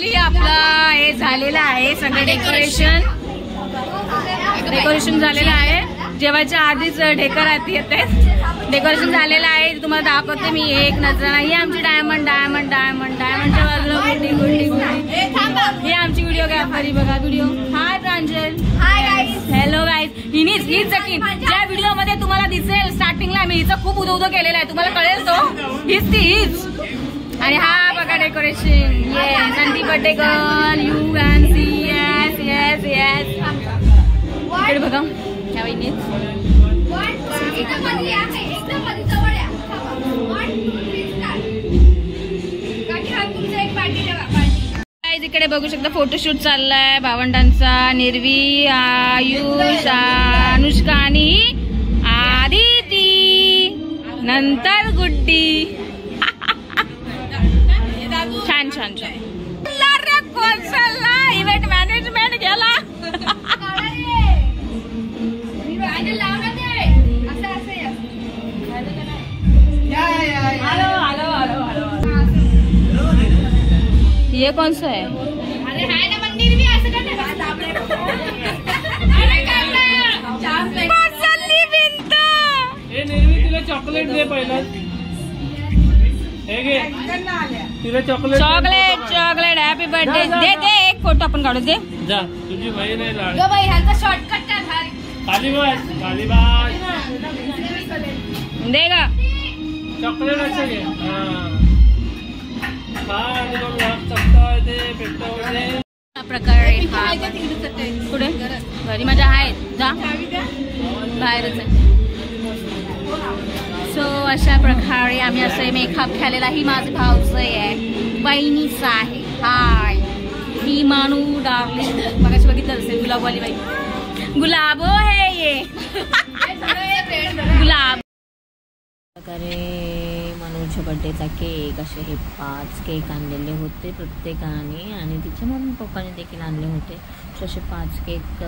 Finally आपलं हे झालेलं आहे सगळं डेकोरेशन झालेलं आहे. जेवायच्या आधीच ढेकर आरती येते. डेकोरेशन झालेलं आहे तुम्हाला दाखवते मी एक नजर. ही आमची डायमंडच्या बाजूला ही आमची व्हिडिओग्राफरी बघा. Video hi Pranjal. Hello guys. हीच जकीन ज्या व्हिडिओ मध्ये तुम्हाला दिसेल स्टार्टिंगला मी हिचं खूप उदो केलेलं आहे. तुम्हाला कळेल तो हीच. आणि हा बघा decoration. Yes Sandeep birthday girl you can see. Yes इकडे बघा ह्या वहिनीच. इकडे बघू शकता फोटोशूट चाललाय भावंडांचा. निर्वी, आयुष, अनुष्का आणि आदिती, नंतर गुड्डी. छान इव्हेंट मॅनेजमेंट गेला. ये कौन सा है? अरे है ना मंदिर भी ऐसे करते तिला चॉकलेट दे पहिला. चॉकलेट हॅपी बर्थडे दे एक फोटो आपण काढू दे. जा तुझी बहीण आहे ह्याचा शॉर्टकट खाली बस दे गा चॉकलेट. अच्छा घे प्रकारे पुढे घरी माझ्या आहेत जा बाहेरच आहे. सो अशा प्रकारे आम्ही असं मेकअप केलेला. ही माझे भाऊच आहे बहिणीच आहे. हाय ही मानू डार्लिंग मगाशी बघितलं असेल गुलाबवाली बाई. गुलाबो है ये गुलाब. प्रकारे मनूच्या बर्थडेचा केक असे हे 5 केक आणलेले होते प्रत्येकाने आणि तिच्या मम्मी पप्पाने देखील आणले होते. सो असे 5 केक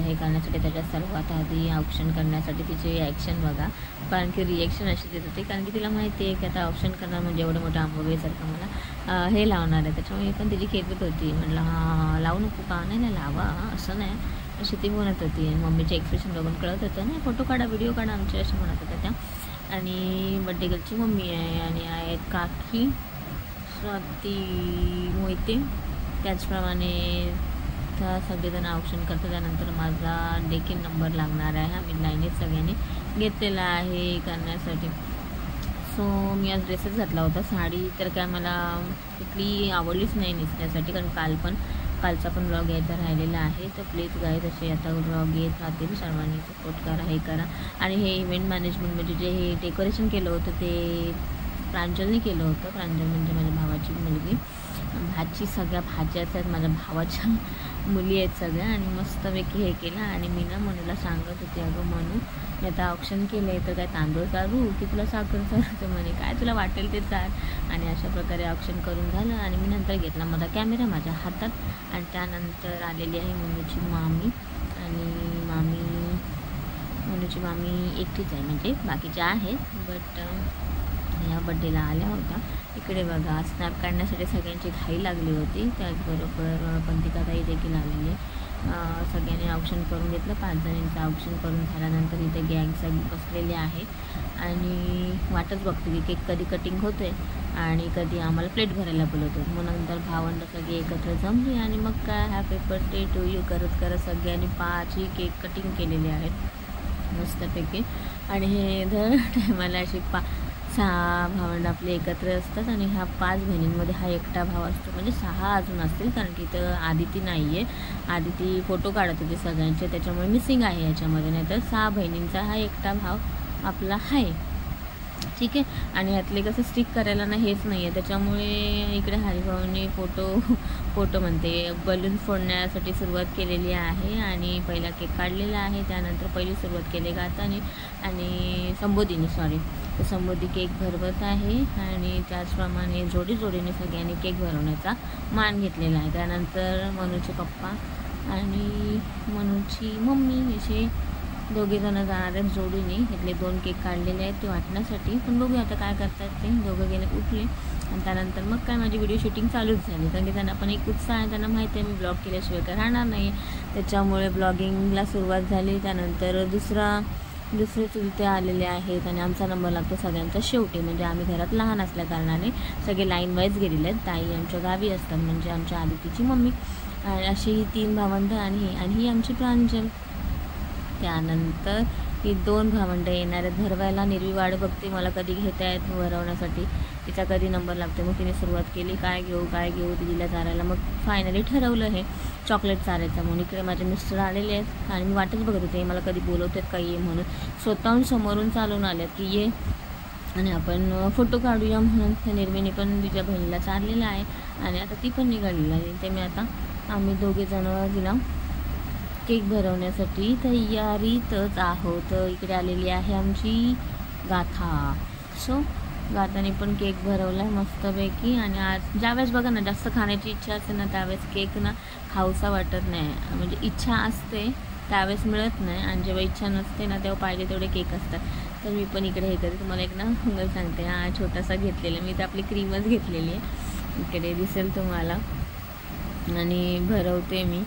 हे करण्यासाठी त्याच्यात सर्वात आधी ऑप्शन करण्यासाठी तिची ॲक्शन बघा. कारण की रिॲक्शन अशी देत होती कारण की तिला माहिती आहे की आता ऑप्शन करणार म्हणजे एवढं मोठं आंबोगेसारखं मला हे लावणार आहे. त्याच्यामुळे पण तिची खेळत होती. म्हटलं हा लावू नको का. नाही लावा असं नाही अशी ती म्हणत होती. मम्मीचे एक्सप्रेशन बघून कळत होतं नाही फोटो काढा व्हिडिओ काढा आमचे असे म्हणत होत्या त्या. आणि बड्डे गर्लची मम्मी आहे आणि आहेत काकी स्वाती मोहिते. त्याचप्रमाणे त्या सगळेजण ऑप्शन करतात. त्यानंतर माझा देखील नंबर लागणार आहे. आम्ही लाईनीत सगळ्यांनी घेतलेला आहे करण्यासाठी. सो मी आज ड्रेसच घातला होता. साडी तर काय मला कुठली आवडलीच नाही नेसण्यासाठी कारण कालचा पण व्लॉग यायचा राहिलेला आहे. तर प्लीज गाईज असे आता व्लॉग येत राहतील. सर्वांनी सपोर्ट करा हे करा. आणि हे इव्हेंट मॅनेजमेंट म्हणजे जे हे डेकोरेशन केलं होतं ते प्रांजलने केलं होतं. प्रांजल म्हणजे माझ्या भावाची मुलगी. भाची सगळ्या भाज्याच आहेत माझ्या भावाच्या मुली आहेत सगळ्या. आणि मस्तपैकी हे केलं. आणि मी ना मनूला सांगत होते अगं मनू मी आता ऑप्शन केलं आहे तर काय तांदूळ चालू की तुला साखर चालू म्हणे काय तुला वाटेल ते चाल. आणि अशा प्रकारे ऑप्शन करून झालं. आणि मी नंतर घेतला माझा कॅमेरा माझ्या हातात. आणि त्यानंतर आलेली आहे मनूची मामी. आणि मनूची मामी एकटीच आहे म्हणजे बाकीच्या आहेत बट ह्या बड्डेला आल्या होत्या. इकडे बघा स्नॅप काढण्यासाठी सगळ्यांची घाई लागली होती. त्याचबरोबर पंतिकाताई देखील आलेली. सगळ्यांनी ऑप्शन करून घेतलं. 5 जणांचं ऑप्शन करून झाल्यानंतर इथे गँग सगळी बसलेली आहे आणि वाटच बघतो की केक कधी कटिंग होते आणि कधी आम्हाला प्लेट भरायला बोलवतो. मग नंतर भावंड सगळी एकत्र जमली आणि मग काय हॅपी बर्थडे टू यू करत सगळ्यांनी 5ही केक कटिंग केलेले आहेत मस्तपैकी. आणि हे दर टायमाला अशी 6 भावंड आपले एकत्र असतात आणि ह्या 5 बहिणींमध्ये हा एकटा भाव असतो. म्हणजे 6 अजून असतील कारण की इथं आदिती नाही आहे. आदिती फोटो काढत होती सगळ्यांचे त्याच्यामुळे मिसिंग आहे याच्यामध्ये. नाही तर 6 बहिणींचा हा एकटा भाव आपला आहे. ठीक आहे. आणि यातले कसं स्टिक करायला ना हेच नाही आहे त्याच्यामुळे इकडे हरिभाऊने फोटो म्हणते बलून फोडण्यासाठी सुरुवात केलेली आहे. आणि पहिला केक काढलेला आहे. त्यानंतर पहिली सुरुवात केली गाताने आणि संबोधी केक भरवत आहे. आणि त्याचप्रमाणे जोडीने सगळ्यांनी केक भरवण्याचा मान घेतलेला आहे. त्यानंतर मनूचे पप्पा आणि मनूची मम्मी असे दोघेजणं जाणार आहेत जोडीने. इथले 2 केक काढलेले आहेत ते वाटण्यासाठी. पण बघूया आता काय करतात ते. दोघं गेले उठले आणि त्यानंतर मग काय माझी व्हिडिओ शूटिंग चालूच झाली, कारण की त्यांना पण एक उत्साह आहे, त्यांना माहिती आहे मी ब्लॉग केल्याशिवाय काय राहणार नाही, त्याच्यामुळे ब्लॉगिंगला सुरुवात झाली. त्यानंतर दुसरे चुलते आलेले आहेत आणि आमचा नंबर लागतो सगळ्यांचा शेवटी, म्हणजे आम्ही घरात लहान असल्या कारणाने सगळे लाईन वाईज गेलेले आहेत. ताई आमच्या गावी असतात, म्हणजे आमच्या आदितीची मम्मी, अशी 3 भावंड आणि ही आमची प्रांजल. त्यानंतर ही 2 भावंडं येणार आहेत भरवायला. निर्वी वाट बघते मला कधी घेता येत भरवण्यासाठी, तिचा कधी नंबर लागतो. मग तिने सुरुवात केली काय घेऊ दिदीला चारायला. मग फायनली ठरवलं हे चॉकलेट चारायचं म्हणून. इकडे माझे मिस्टर आलेले आहेत आणि मी वाटच बघत होते मला कधी बोलवतात का ये म्हणून. स्वतःहून समोरून चालून आल्यात की ये आणि आपण फोटो काढूया म्हणून. त्या निर्मीने पण तिच्या बहिणीला चारलेलं आहे आणि आता ती पण निघालेली आहे. ते मी आता आम्ही दोघेजणं तिला केक भरवण्यासाठी तयारीतच आहोत. इकडे आलेली आहे आमची गाथा. सो गाताने पण केक भरवला आहे मस्तपैकी. आणि आज ज्यावेळेस बघा ना जास्त खाण्याची इच्छा असते ना त्यावेळेस केक ना खाऊसा वाटत नाही, म्हणजे इच्छा असते त्यावेळेस मिळत नाही, आणि जेव्हा इच्छा नसते ना तेव्हा पाहिजे तेवढे केक असतात. तर मी पण इकडे हे करते. तुम्हाला एक ना सांगते, हा छोटासा घेतलेला मी, तर आपली क्रीमच घेतलेली आहे, इकडे दिसेल तुम्हाला, आणि भरवते मी.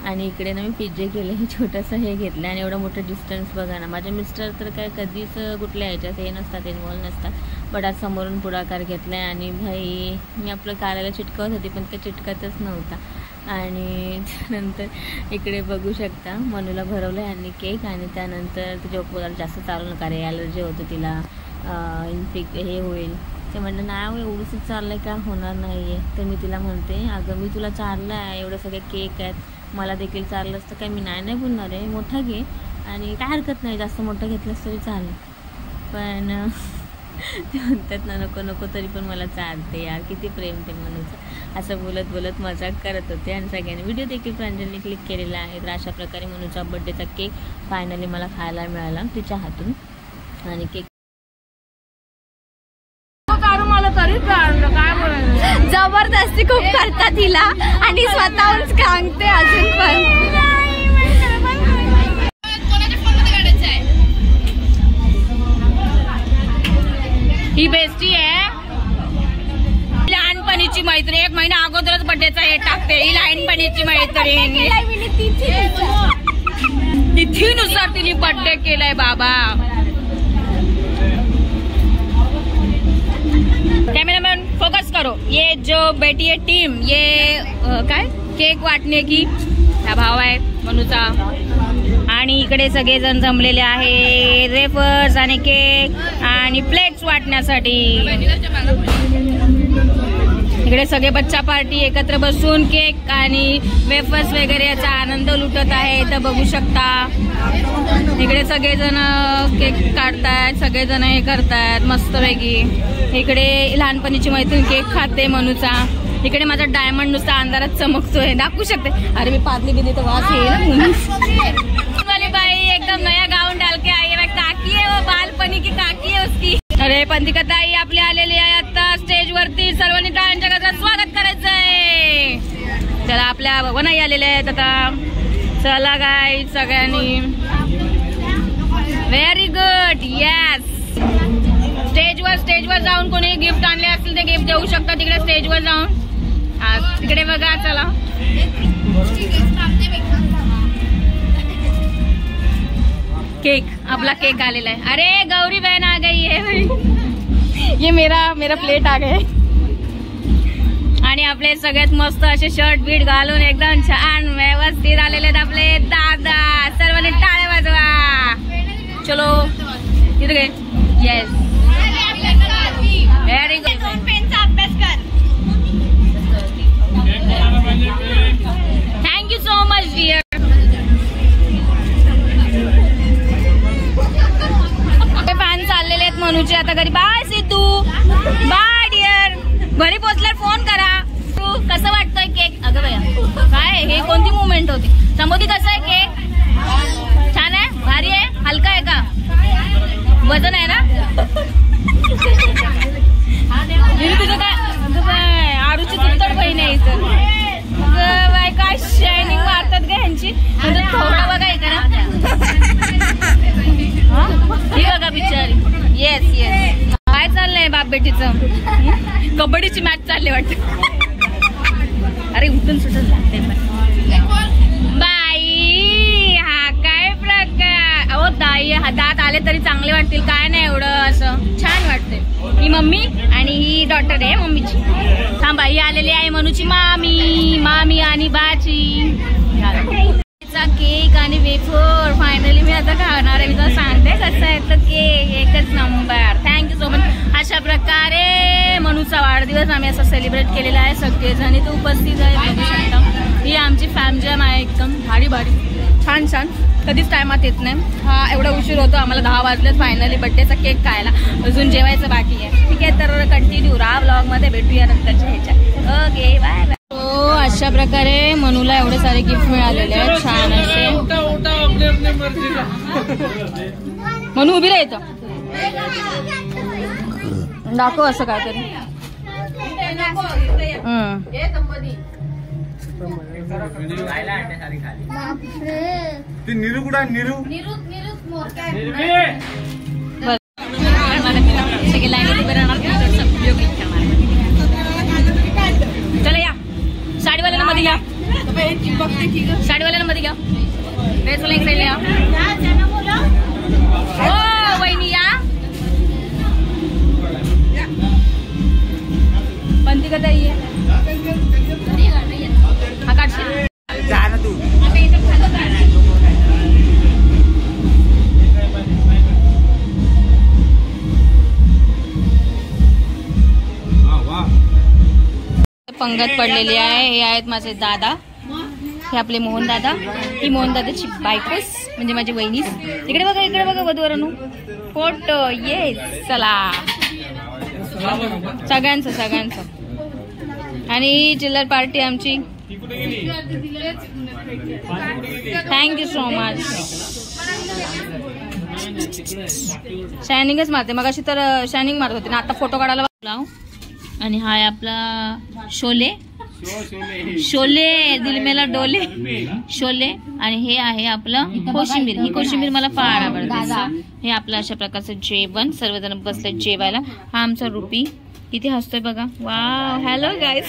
आणि इकडे ना मी पिझ्झे केले, हे छोटंसं हे घेतलं आणि एवढं मोठं डिस्टन्स बघा ना. माझे मिस्टर तर काय कधीच कुठल्या ह्याच्यात हे नसतात, इन्वॉल्व नसतात, बट आज समोरून पुढाकार घेतला आहे. आणि भाई मी आपलं काराला चिटकवत होती पण ते चिटकतच नव्हता. आणि त्यानंतर इकडे बघू शकता मनूला भरवलं आहे आणि केक. आणि त्यानंतर तुझ्या पोराला जास्त चालू नका रे, ॲलर्जी होतं तिला, हे होईल. ते म्हणलं नाही एवढंच चाललं आहे का, होणार नाही आहे. तर मी तिला म्हणते अगं मी तुला चारलं आहे, एवढं सगळे केक आहेत, मला देखील चाललं असतं काय, मी नाही बोलणार आहे, मोठा घे आणि काय हरकत नाही, जास्त मोठं घेतलंस तरी चालेल. पण ते म्हणतात ना नको तरी पण मला चालते यार, किती प्रेम ते मनूचं. असं बोलत मजाक करत होते. आणि सगळ्यांनी व्हिडिओ देखील प्रांजलने क्लिक केलेला आहे. तर अशा प्रकारे मनूचा बड्डेचा केक फायनली मला खायला मिळाला तिच्या हातून. आणि केक जबरदस्ती खूप करतात तिला आणि स्वतःहून सांगते अजून पण. ही बेस्टी आहे, लहानपणीची मैत्रीण. 1 महिना अगोदरच बर्थडेचा हे टाकते, ही लहानपणीची मैत्रीण. तिथीनुसार तिने बर्थडे केलाय बाबा. कैमरामैन फोकस करो. ये जो बेटी है टीम, ये काय केक वाटणे की हा भाव आहे मनूचा. आणि इकडे सगळेजण जमलेले आहे रेफर्स आणि केक आणि प्लेट्स वाटण्यासाठी. इकडे सगळे बच्चा पार्टी एकत्र बसून केक आणि वेफर्स वगैरे याचा आनंद लुटत आहे. तर बघू शकता इकडे सगळेजण केक काढतायत, सगळेजण हे करतायत मस्तपैकी. इकडे लहानपणीची मैत्रीण केक खाते मनूचा. इकडे माझा डायमंड नुसता अंधारात चमकतोय, दाखवू शकते. अरे मी पातली बिंदी तर वास येईल. वाली बाई एकदम नया गाऊन डाल के आई है, काकी है वो, बालपणी की काकी है उसकी. अरे पंतिका ताई आपली आलेली आहे आता स्टेज वरती. सर्वांनी टाळ्यांच्या गजरात स्वागत करायचंय. चला आपल्या वनाई आलेले आहेत आता. चला गाईज सगळ्यांनी. Very good. येस. स्टेजवर जाऊन कोणी गिफ्ट आणले असतील ते गिफ्ट देऊ शकता तिकडे स्टेजवर जाऊन. तिकडे बघा. चला केक, आपला केक आलेला आहे. अरे गौरी बहन आ गई है भाई. ये मेरा प्लेट आ गए. आणि आपले सगळ्यात मस्त असे शर्ट बीट घालून एकदम छान व्यवस्थित आलेले आहेत आपले दादा. सर्वांनी टाळ्या वाजवा. चलो तिथे गे. येस. Very good. 2 पेनचा अभ्यास कर. Thank you so much dear. Fan चाललेले आहेत मनूचे आता घरी. Bye Siddhu, bye dear. घरी पोहोचल्यावर फोन करा. कसं वाटतंय केक? अगं भैया काय हे कोणती मुवमेंट होती? समोदी कसं आहे केक? छान आहे, भारी आहे, हलका आहे का? वजन आहे ना? तुझं काय आरूची तुत्तड बहीण आहे इथं. बाय काय शायनिंग मारतात का ह्यांची. थोडं बघा इकडे. ही बघा बिचारी. Yes yes. काय चाललंय आहे बाप बेटीचं. कबड्डीची मॅच चालली वाटते. अरे उठून सुटून लागते बाई. हा काय प्रकार. अहो ताई हातात आले तरी चांगले वाटतील. काय नाही एवढं असं छान वाटते. ही मम्मी आणि ही डॉटर आहे मम्मीची. थांबा ही आलेली आहे मनूची मामी. मामी आणि बाची. केक आणि वेफर फायनली मी आता खाणार आहे. मी तुला सांगते कसं आहे तर केक एकच नंबर. Thank you so much. अशा प्रकारे मनूचा वाढदिवस आम्ही असं सेलिब्रेट केलेला आहे. सगळेजण इथे उपस्थित आहे बघू शकता. ही आमची फॅमजॅम आहे एकदम भारी भारी छान छान. कधीच टायमात येत नाही. हा एवढा उशीर होतो आम्हाला 10 वाजलेच फायनली बर्थडेचा केक खायला. अजून जेवायचं बाकी आहे. ठीक आहे तर कंटिन्यू राहा ब्लॉग मध्ये. भेटूया नंतरच्या ह्याच्यात. Okay bye bye. हो अशा प्रकारे मनूला एवढे सारे गिफ्ट मिळालेले आहेत छान असे. मनू उभी राहायचं दाखव असं काहीतरी. चला या साडीवाल्याला मध्ये घ्या. साडीवाल्याला मध्ये घ्या. ड्रेसवाला एक साईड या. हो वहिनी या. पंती का ताई हा काढशील जा ना तू. पंगत पडलेली आहे. हे आहेत माझे दादा. हे आपले मोहन दादा. ही मोहन दादाची बायकोस म्हणजे माझी वहिनीस. इकडे बघा वधूवरांनो फोटो. येस चला सगळ्यांचं. आणि चिल्लर पार्टी आमची. Thank you so much. शायनिंगच मारते मग अशी तर शायनिंग मारत होती ना. आता फोटो काढायला लाव. आणि हा आहे आपला शोले दिल मेला डोले शोले. आणि हे आहे आपलं कोशिंबीर. ही कोशिंबीर मला फार आवडते. हे आपलं अशा प्रकारचं जेवण. सर्वजण बसले जेवायला. हा आमचा रुपी किती हसतोय बघा. Wow hello guys.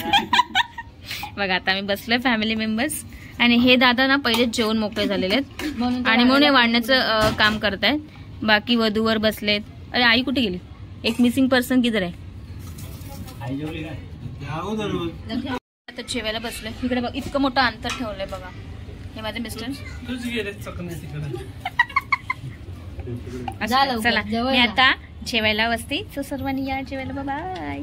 बघा आता आम्ही बसलोय फॅमिली मेंबर्स. आणि हे दादा ना पहिलेच जेवण मोकळे झालेले आहेत आणि म्हणून हे वाढण्याचं काम करतायत. बाकी वधूवर बसलेत. अरे आई कुठे गेली. एक मिसिंग पर्सन किधर आहे. आता जेवायला बसलोय. इकडे बघ इतकं मोठं अंतर ठेवलंय बघा. हे माझे मिस्टर. चला मी आता जेवायला बसते. सर्वांनी या जेवायला. बाय.